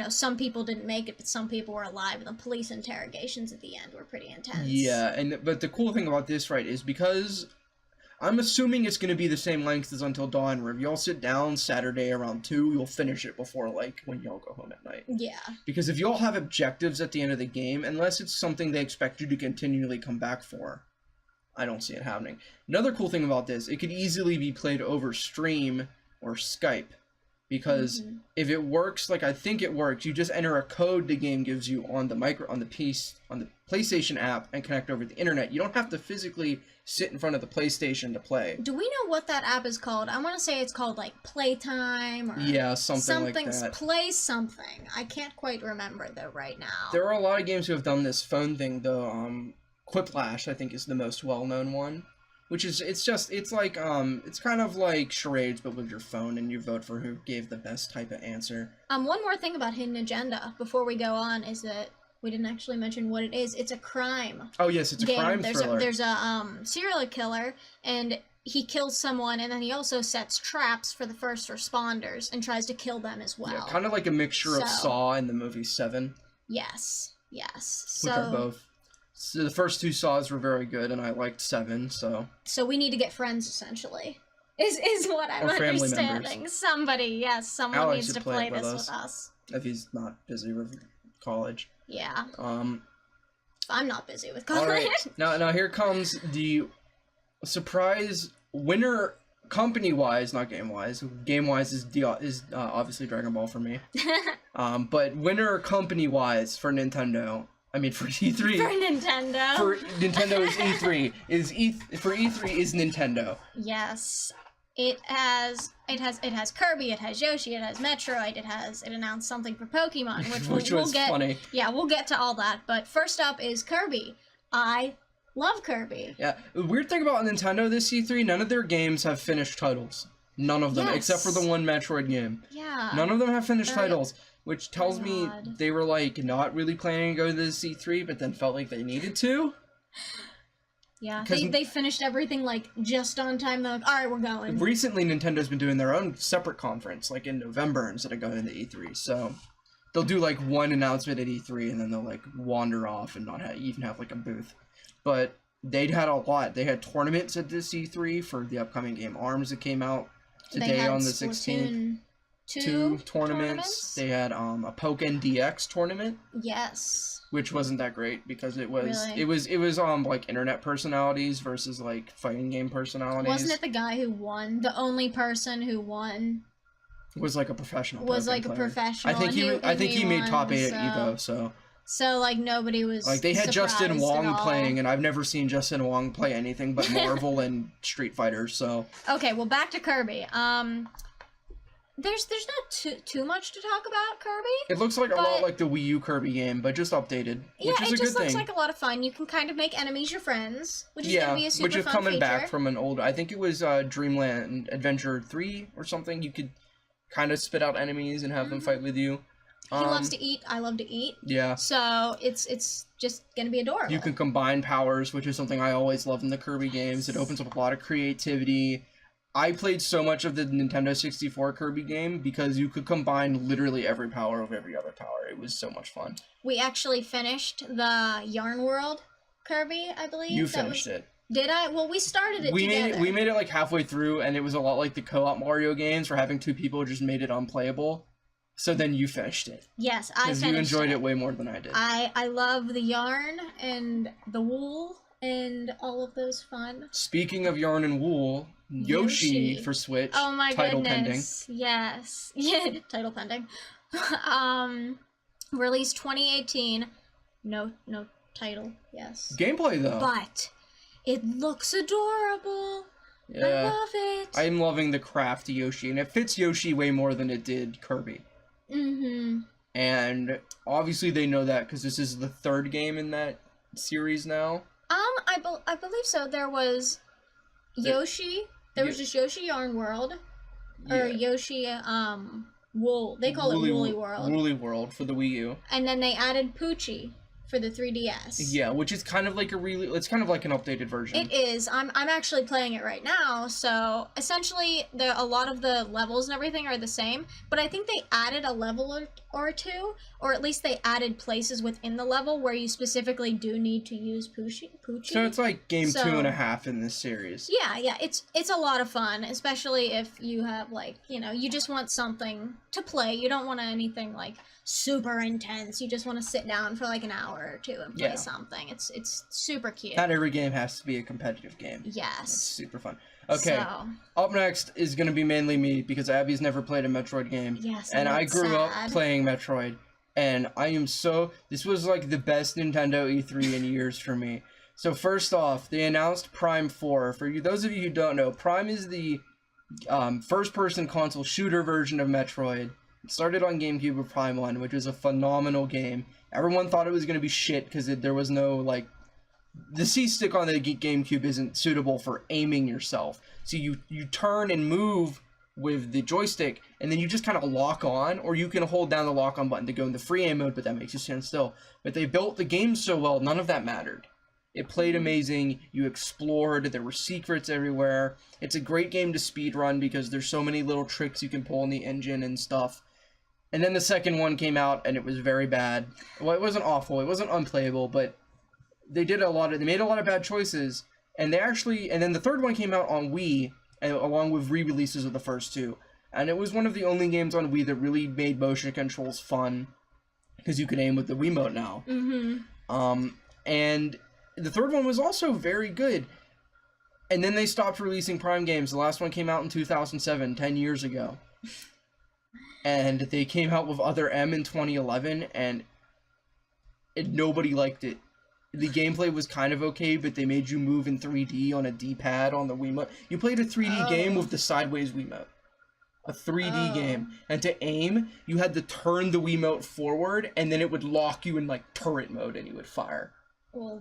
some people didn't make it, but some people were alive, and the police interrogations at the end were pretty intense. Yeah, but the cool thing about this, right, is because I'm assuming it's going to be the same length as Until Dawn, where if y'all sit down Saturday around 2, you'll finish it before, like, when y'all go home at night. Yeah. Because if y'all have objectives at the end of the game, unless it's something they expect you to continually come back for, I don't see it happening. Another cool thing about this, it could easily be played over stream or Skype. Because if it works like I think it works, you just enter a code the game gives you on the PlayStation app and connect over the internet. You don't have to physically sit in front of the PlayStation to play. Do we know what that app is called? I want to say it's called like Playtime or something like that. Play something. I can't quite remember though right now. There are a lot of games who have done this phone thing though. Quiplash I think is the most well-known one. Which is, it's kind of like charades, but with your phone, and you vote for who gave the best type of answer. One more thing about Hidden Agenda, before we go on, is that we didn't actually mention what it is. It's a crime. Oh, yes, it's a crime thriller. There's a serial killer, and he kills someone, and then he also sets traps for the first responders, and tries to kill them as well. Yeah, kind of like a mixture of Saw and the movie 7. Yes. Which are both. So the first 2 Saws were very good, and I liked 7, so... So we need to get friends, essentially, is what I'm understanding. Someone needs to play this with us. If he's not busy with college. Yeah. I'm not busy with college. Alright, now here comes the surprise winner company-wise, not game-wise. Game-wise is obviously Dragon Ball for me. But winner company-wise for Nintendo... I mean, for E3. For Nintendo. For Nintendo is E3. For E3 is Nintendo. Yes. It has Kirby, it has Yoshi, it has Metroid, it announced something for Pokemon, which we'll get funny. Yeah, we'll get to all that. But first up is Kirby. I love Kirby. Yeah. The weird thing about Nintendo this E3, none of their games have finished titles. None of them, except for the one Metroid game. Yeah. None of them have finished titles, which tells me they were, like, not really planning to go to the C3, but then felt like they needed to. Yeah, they finished everything, like, just on time. They're like, alright, we're going. Recently, Nintendo's been doing their own separate conference, like, in November instead of going to E3, so... They'll do, like, one announcement at E3, and then they'll, like, wander off and not even have, like, a booth. But they'd had a lot. They had tournaments at this E3 for the upcoming game ARMS that came out today on the 16th. Two tournaments. They had a Pokken DX tournament. Yes. Which wasn't that great because it was like internet personalities versus like fighting game personalities. Wasn't it the guy who won? The only person who won was like a professional. Was like a professional. I think he made top 8 at Evo, so like nobody was like they had Justin Wong playing, and I've never seen Justin Wong play anything but Marvel and Street Fighter. So okay, well back to Kirby. There's not too much to talk about Kirby. It looks like a lot like the Wii U Kirby game, but just updated, which is a good thing. Yeah, it just looks like a lot of fun. You can kind of make enemies your friends, which is gonna be a super fun feature. Which is coming back from an old. I think it was Dreamland Adventure 3 or something. You could kind of spit out enemies and have them fight with you. He loves to eat. I love to eat. Yeah. So it's just gonna be adorable. You can combine powers, which is something I always love in the Kirby games. It opens up a lot of creativity. I played so much of the Nintendo 64 Kirby game because you could combine literally every power of every other power. It was so much fun. We actually finished the Yarn World Kirby, I believe. You finished it. Did I? Well, we started it together. We made it like halfway through, and it was a lot like the co-op Mario games where having 2 people just made it unplayable. So then you finished it. Yes, I finished it. Because you enjoyed it way more than I did. I love the yarn and the wool and all of those fun. Speaking of yarn and wool... Yoshi for Switch. Oh my title goodness. Pending. Yes. Yeah, title pending. Released 2018. No title. Yes. Gameplay though. But it looks adorable. Yeah. I love it. I'm loving the craft Yoshi, and it fits Yoshi way more than it did Kirby. Mm-hmm. And obviously they know that because this is the 3rd game in that series now. I believe so. There was Yoshi. There was just Yoshi Yarn World, or Yoshi, Wool. They call it Woolly World. Woolly World for the Wii U. And then they added Poochie for the 3DS. Yeah, which is kind of like it's kind of like an updated version. It is. I'm actually playing it right now, so essentially a lot of the levels and everything are the same, but I think they added a level or two, or at least they added places within the level where you specifically do need to use Poochie. So it's like game 2.5 in this series. Yeah, it's a lot of fun, especially if you have like, you just want something to play. You don't want anything like super intense. You just want to sit down for like an hour or 2 and play something. It's super cute. Not every game has to be a competitive game. Yes. It's super fun. Okay, up next is going to be mainly me because Abby's never played a Metroid game. Yes, and I grew up playing Metroid, and this was like the best Nintendo E3 in years for me. So first off, they announced Prime 4. For those of you who don't know, Prime is the first-person console shooter version of Metroid. It started on GameCube with Prime 1, which was a phenomenal game. Everyone thought it was going to be shit because there was no, like... The C-stick on the GameCube isn't suitable for aiming yourself. So you turn and move with the joystick, and then you just kind of lock on, or you can hold down the lock-on button to go into free aim mode, but that makes you stand still. But they built the game so well, none of that mattered. It played amazing, you explored, there were secrets everywhere. It's a great game to speedrun because there's so many little tricks you can pull in the engine and stuff. And then the second one came out, and it was very bad. Well, it wasn't awful, it wasn't unplayable, but they made a lot of bad choices, and then the third one came out on Wii, along with re-releases of the first 2. And it was one of the only games on Wii that really made motion controls fun, because you can aim with the Wiimote now. Mm-hmm. And the third one was also very good. And then they stopped releasing Prime games. The last one came out in 2007, 10 years ago. And they came out with Other M in 2011, and nobody liked it. The gameplay was kind of okay, but they made you move in 3D on a D-pad on the Wiimote. You played a 3D game with the sideways Wiimote. A 3D game. And to aim, you had to turn the Wiimote forward, and then it would lock you in, like, turret mode, and you would fire. Well,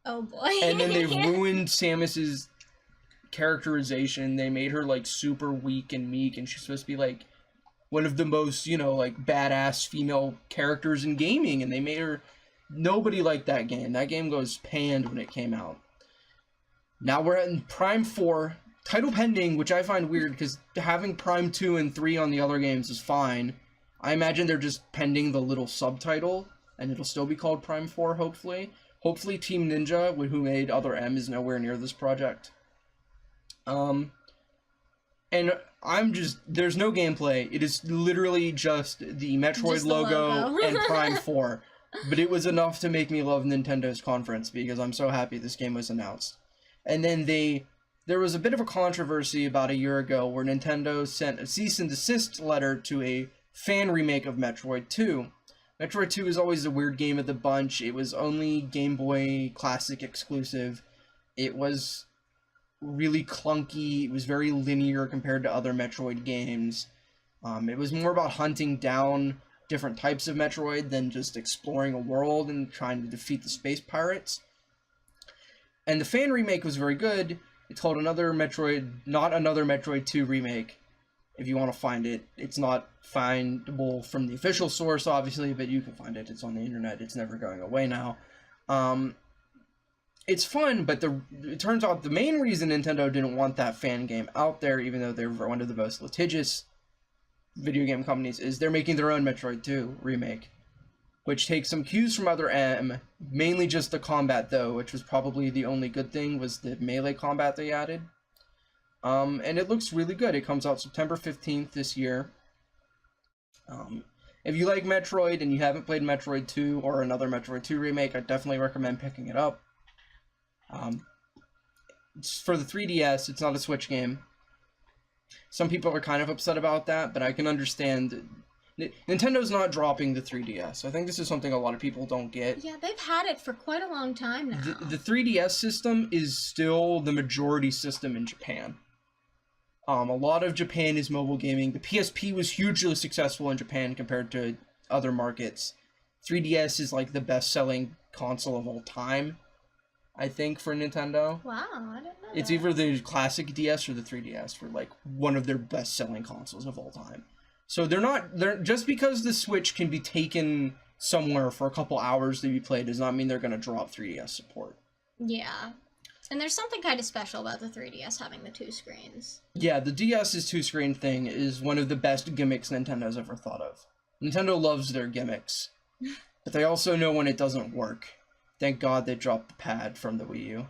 oh boy. And then they ruined Samus's characterization. They made her, like, super weak and meek, and she's supposed to be, like, one of the most, you know, like, badass female characters in gaming, and they made her... Nobody liked that game. That game goes panned when it came out. Now we're at Prime 4, title pending, which I find weird, because having Prime 2 and 3 on the other games is fine. I imagine they're just pending the little subtitle, and it'll still be called Prime 4, hopefully. Hopefully Team Ninja, who made Other M, is nowhere near this project. And there's no gameplay. It is literally just the Metroid logo and Prime 4. But it was enough to make me love Nintendo's conference, because I'm so happy this game was announced. And then there was a bit of a controversy about a year ago where Nintendo sent a cease and desist letter to a fan remake of Metroid 2. Metroid 2 is always a weird game of the bunch. It was only Game Boy Classic exclusive. It was really clunky. It was very linear compared to other Metroid games. It was more about hunting down different types of Metroid than just exploring a world and trying to defeat the space pirates. And the fan remake was very good. It told another Metroid, not another Metroid 2 remake. If you want to find it, it's not findable from the official source, obviously, but you can find it. It's on the internet. It's never going away now. It's fun, but it turns out the main reason Nintendo didn't want that fan game out there, even though they're one of the most litigious video game companies, is they're making their own Metroid 2 remake, which takes some cues from Other M, mainly just the combat, though, which was probably the only good thing, was the melee combat they added. And it looks really good. It comes out September 15th this year. If you like Metroid and you haven't played Metroid 2 or another Metroid 2 remake, I definitely recommend picking it up. It's for the 3DS, it's not a Switch game. Some people are kind of upset about that, but I can understand. Nintendo's not dropping the 3DS. I think this is something a lot of people don't get. Yeah, they've had it for quite a long time now. The 3DS system is still the majority system in Japan. A lot of Japan is mobile gaming. The PSP was hugely successful in Japan compared to other markets. 3DS is like the best-selling console of all time, I think, for Nintendo. Wow, I didn't know It's that. either the classic DS or the 3DS for like one of their best-selling consoles of all time. So they're just because the Switch can be taken somewhere for a couple hours to be played does not mean they're going to drop 3DS support. Yeah. And there's something kind of special about the 3DS having the two screens. Yeah, the DS's two-screen thing is one of the best gimmicks Nintendo's ever thought of. Nintendo loves their gimmicks, but they also know when it doesn't work. Thank God they dropped the pad from the Wii U.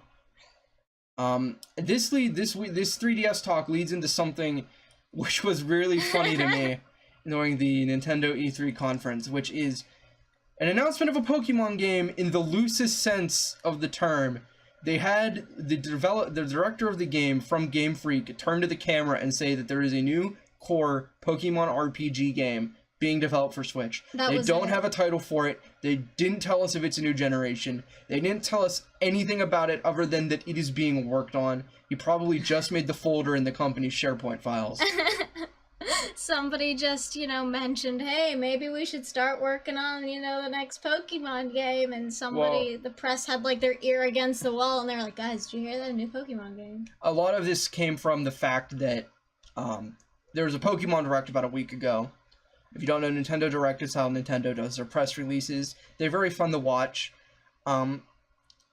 This 3DS talk leads into something which was really funny to me during the Nintendo E3 conference, which is an announcement of a Pokemon game in the loosest sense of the term. They had the director of the game from Game Freak turn to the camera and say that there is a new core Pokemon RPG game being developed for Switch. They don't have a title for it. They didn't tell us if it's a new generation. They didn't tell us anything about it other than that it is being worked on. He probably just made the folder in the company's SharePoint files. Somebody just, mentioned, hey, maybe we should start working on, the next Pokemon game, and the press had, their ear against the wall, and they were like, guys, did you hear that? A new Pokemon game. A lot of this came from the fact that, there was a Pokemon Direct about a week ago. If you don't know, Nintendo Direct is how Nintendo does their press releases. They're very fun to watch. And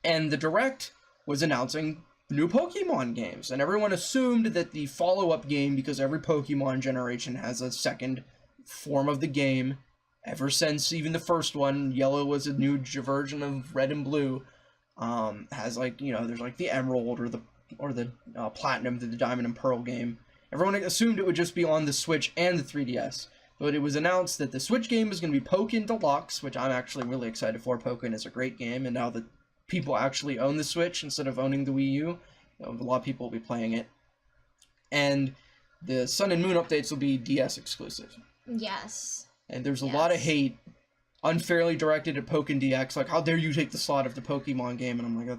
the Direct was announcing new Pokemon games, and everyone assumed that the follow-up game, because every Pokemon generation has a second form of the game, ever since even the first one, Yellow was a new version of Red and Blue, has there's the Emerald or the Platinum, the Diamond and Pearl game. Everyone assumed it would just be on the Switch and the 3DS, but it was announced that the Switch game is going to be Pokken Deluxe, which I'm actually really excited for. Pokken is a great game, and now that people actually own the Switch instead of owning the Wii U, a lot of people will be playing it. And the Sun and Moon updates will be DS exclusive. Yes. And there's a lot of hate unfairly directed at Pokken DX, like, how dare you take the slot of the Pokemon game? And I'm like,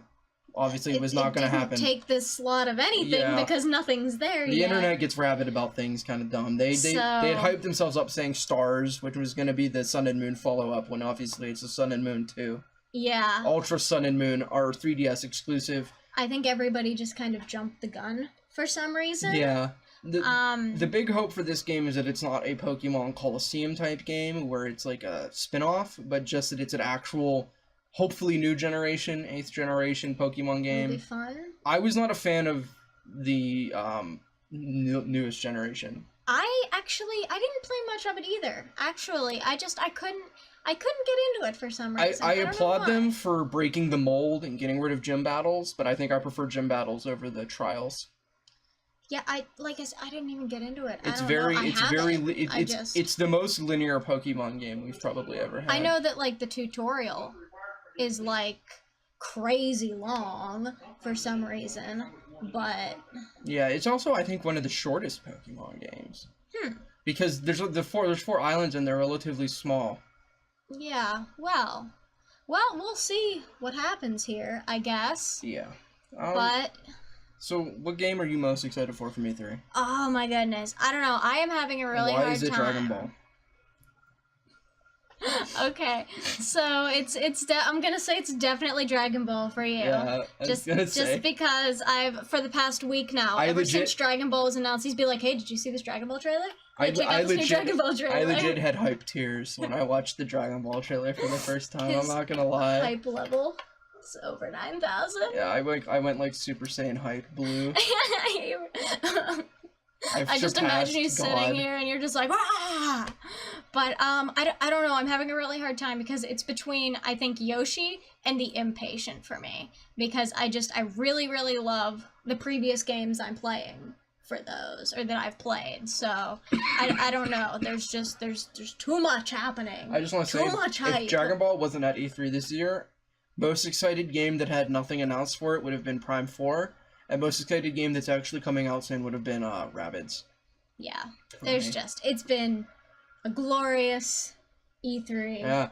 obviously it was not going to happen. Take this slot of anything because nothing's there yet. The internet gets rabid about things, kind of dumb. They had hyped themselves up saying Stars, which was going to be the Sun and Moon follow-up, when obviously it's the Sun and Moon 2. Yeah. Ultra Sun and Moon are 3DS exclusive. I think everybody just kind of jumped the gun for some reason. Yeah. The big hope for this game is that it's not a Pokemon Colosseum type game where it's like a spin-off, but just that it's an actual, hopefully new generation, 8th generation Pokemon game. It'll be fun. I was not a fan of the newest generation. I didn't play much of it either. Actually, I couldn't get into it for some reason. I applaud them for breaking the mold and getting rid of gym battles, but I think I prefer gym battles over the trials. Yeah, I didn't even get into it. It's it's the most linear Pokemon game we've probably ever had. I know that like the tutorial is like crazy long for some reason, but yeah, it's also I think one of the shortest Pokemon games. Because there's 4 islands and they're relatively small. Yeah, well, we'll see what happens here, I guess. Yeah. But so, what game are you most excited for from E3? Oh my goodness, I don't know. I am having a really hard time. Why is it Dragon Ball? Okay, so I'm gonna say it's definitely Dragon Ball for you. Yeah, just because for the past week now, ever since Dragon Ball was announced, he's been like, "Hey, did you see this Dragon Ball trailer? Check out this new Dragon Ball trailer." I legit had hype tears when I watched the Dragon Ball trailer for the first time. I'm not gonna lie. Hype level. It's over 9,000. Yeah, I went like Super Saiyan hype blue. I just imagine you sitting here and you're just like, ah! But I don't know. I'm having a really hard time because it's between I think Yoshi and the Impatient for me because I really really love the previous games I'm playing for those or that I've played. So I don't know. There's too much happening. I just want to say, if Dragon Ball wasn't at E3 this year, most excited game that had nothing announced for it would have been Prime 4, and most excited game that's actually coming out soon would have been Rabbids. Yeah, it's been a glorious E3. Yeah.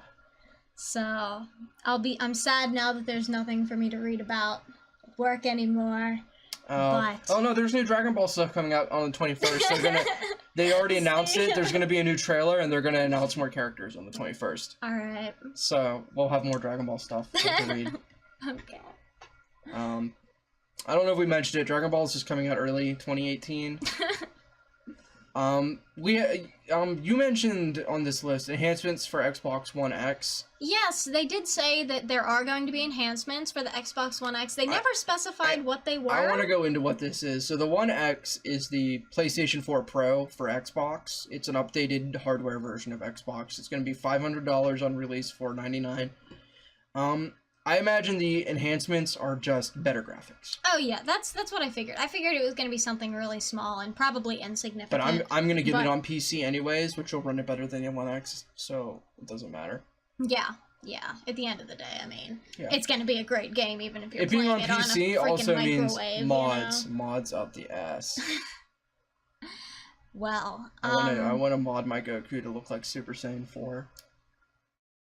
So I'm sad now that there's nothing for me to read about work anymore. But oh no, there's new Dragon Ball stuff coming out on the 21st. They already announced it. There's gonna be a new trailer, and they're gonna announce more characters on the 21st. All right. So we'll have more Dragon Ball stuff to read. Okay. I don't know if we mentioned it. Dragon Ball is just coming out early 2018. You mentioned on this list enhancements for Xbox One X. Yes, they did say that there are going to be enhancements for the Xbox One X. They never specified what they were. I want to go into what this is. So the One X is the PlayStation 4 Pro for Xbox. It's an updated hardware version of Xbox. It's going to be $500 on release, $499. I imagine the enhancements are just better graphics. Oh yeah, that's what I figured. I figured it was going to be something really small and probably insignificant. But I'm going to get it on PC anyways, which will run it better than the One X, so it doesn't matter. Yeah. At the end of the day, I mean, it's going to be a great game even if you're playing being on it PC on a also means microwave, mods up the ass. Well, I want to mod my Goku to look like Super Saiyan 4.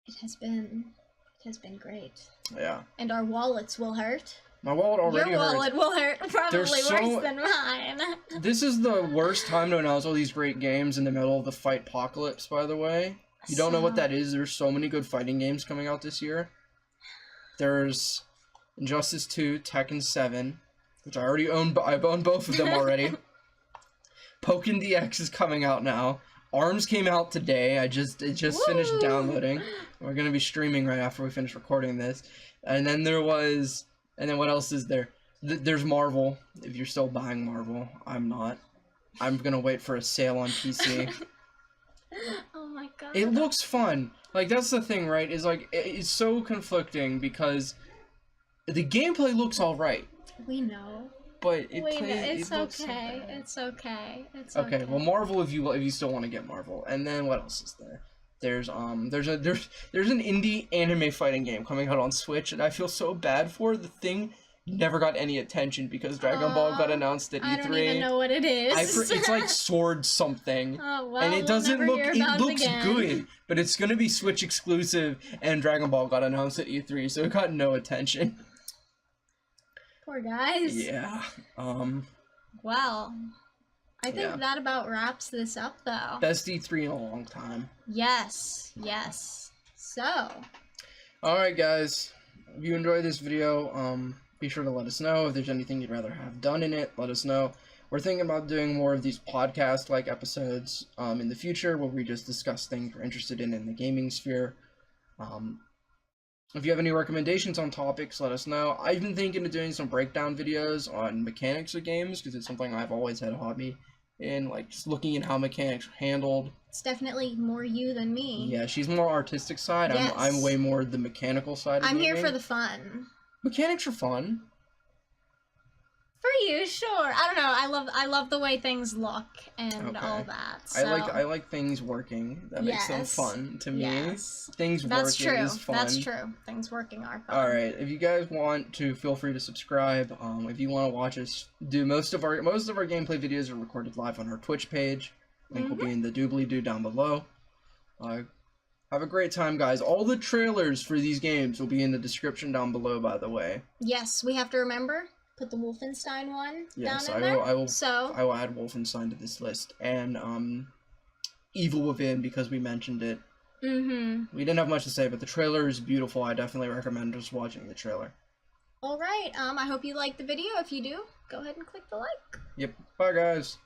It has been great. Yeah. And our wallets will hurt. My wallet already hurts. Your wallet will hurt probably worse than mine. This is the worst time to announce all these great games in the middle of the Fight-pocalypse, by the way. If you don't know what that is, there's so many good fighting games coming out this year. There's Injustice 2, Tekken 7, which I already own. I've owned both of them already. Pokken DX is coming out now. ARMS came out today. It just finished downloading. We're gonna be streaming right after we finish recording this. And then what else is there? There's Marvel. If you're still buying Marvel, I'm not. I'm gonna wait for a sale on PC. Oh my god. It looks fun. Like that's the thing, right? Is like it's so conflicting because the gameplay looks all right. We know. But it's okay. It's okay. It's okay. Okay, well, Marvel if you still want to get Marvel, and then what else is there? There's an indie anime fighting game coming out on Switch, and I feel so bad for the thing. Never got any attention because Dragon Ball got announced at E3. I don't even know what it is. It's like Sword something. Oh well. And it doesn't look. It looks good, but it's gonna be Switch exclusive, and Dragon Ball got announced at E3, so it got no attention. Poor guys. Yeah. Well, I think that about wraps this up, though. Best E3 in a long time. Yes. So. Alright, guys. If you enjoyed this video, be sure to let us know. If there's anything you'd rather have done in it, let us know. We're thinking about doing more of these podcast-like episodes in the future, where we just discuss things we're interested in the gaming sphere. If you have any recommendations on topics, let us know. I've been thinking of doing some breakdown videos on mechanics of games, because it's something I've always had a hobby in, like, just looking at how mechanics are handled. It's definitely more you than me. Yeah, she's more artistic side. Yes. I'm way more the mechanical side of I'm gaming. here for the fun. Mechanics are fun. For you, sure. I don't know. I love the way things look and all that. So. I like things working. That makes them fun to me. Yes. Things working is fun. That's true. Things working are fun. All right. If you guys want to, feel free to subscribe. If you want to watch us do most of our gameplay videos are recorded live on our Twitch page. Link will be in the doobly-doo down below. Have a great time, guys. All the trailers for these games will be in the description down below, by the way. Yes, we have to remember. Put the Wolfenstein one down in there. I will add Wolfenstein to this list, and Evil Within, because we mentioned it. We didn't have much to say, but the trailer is beautiful. I definitely recommend just watching the trailer. All right. I hope you liked the video. If you do, go ahead and click the like. Yep. Bye, guys.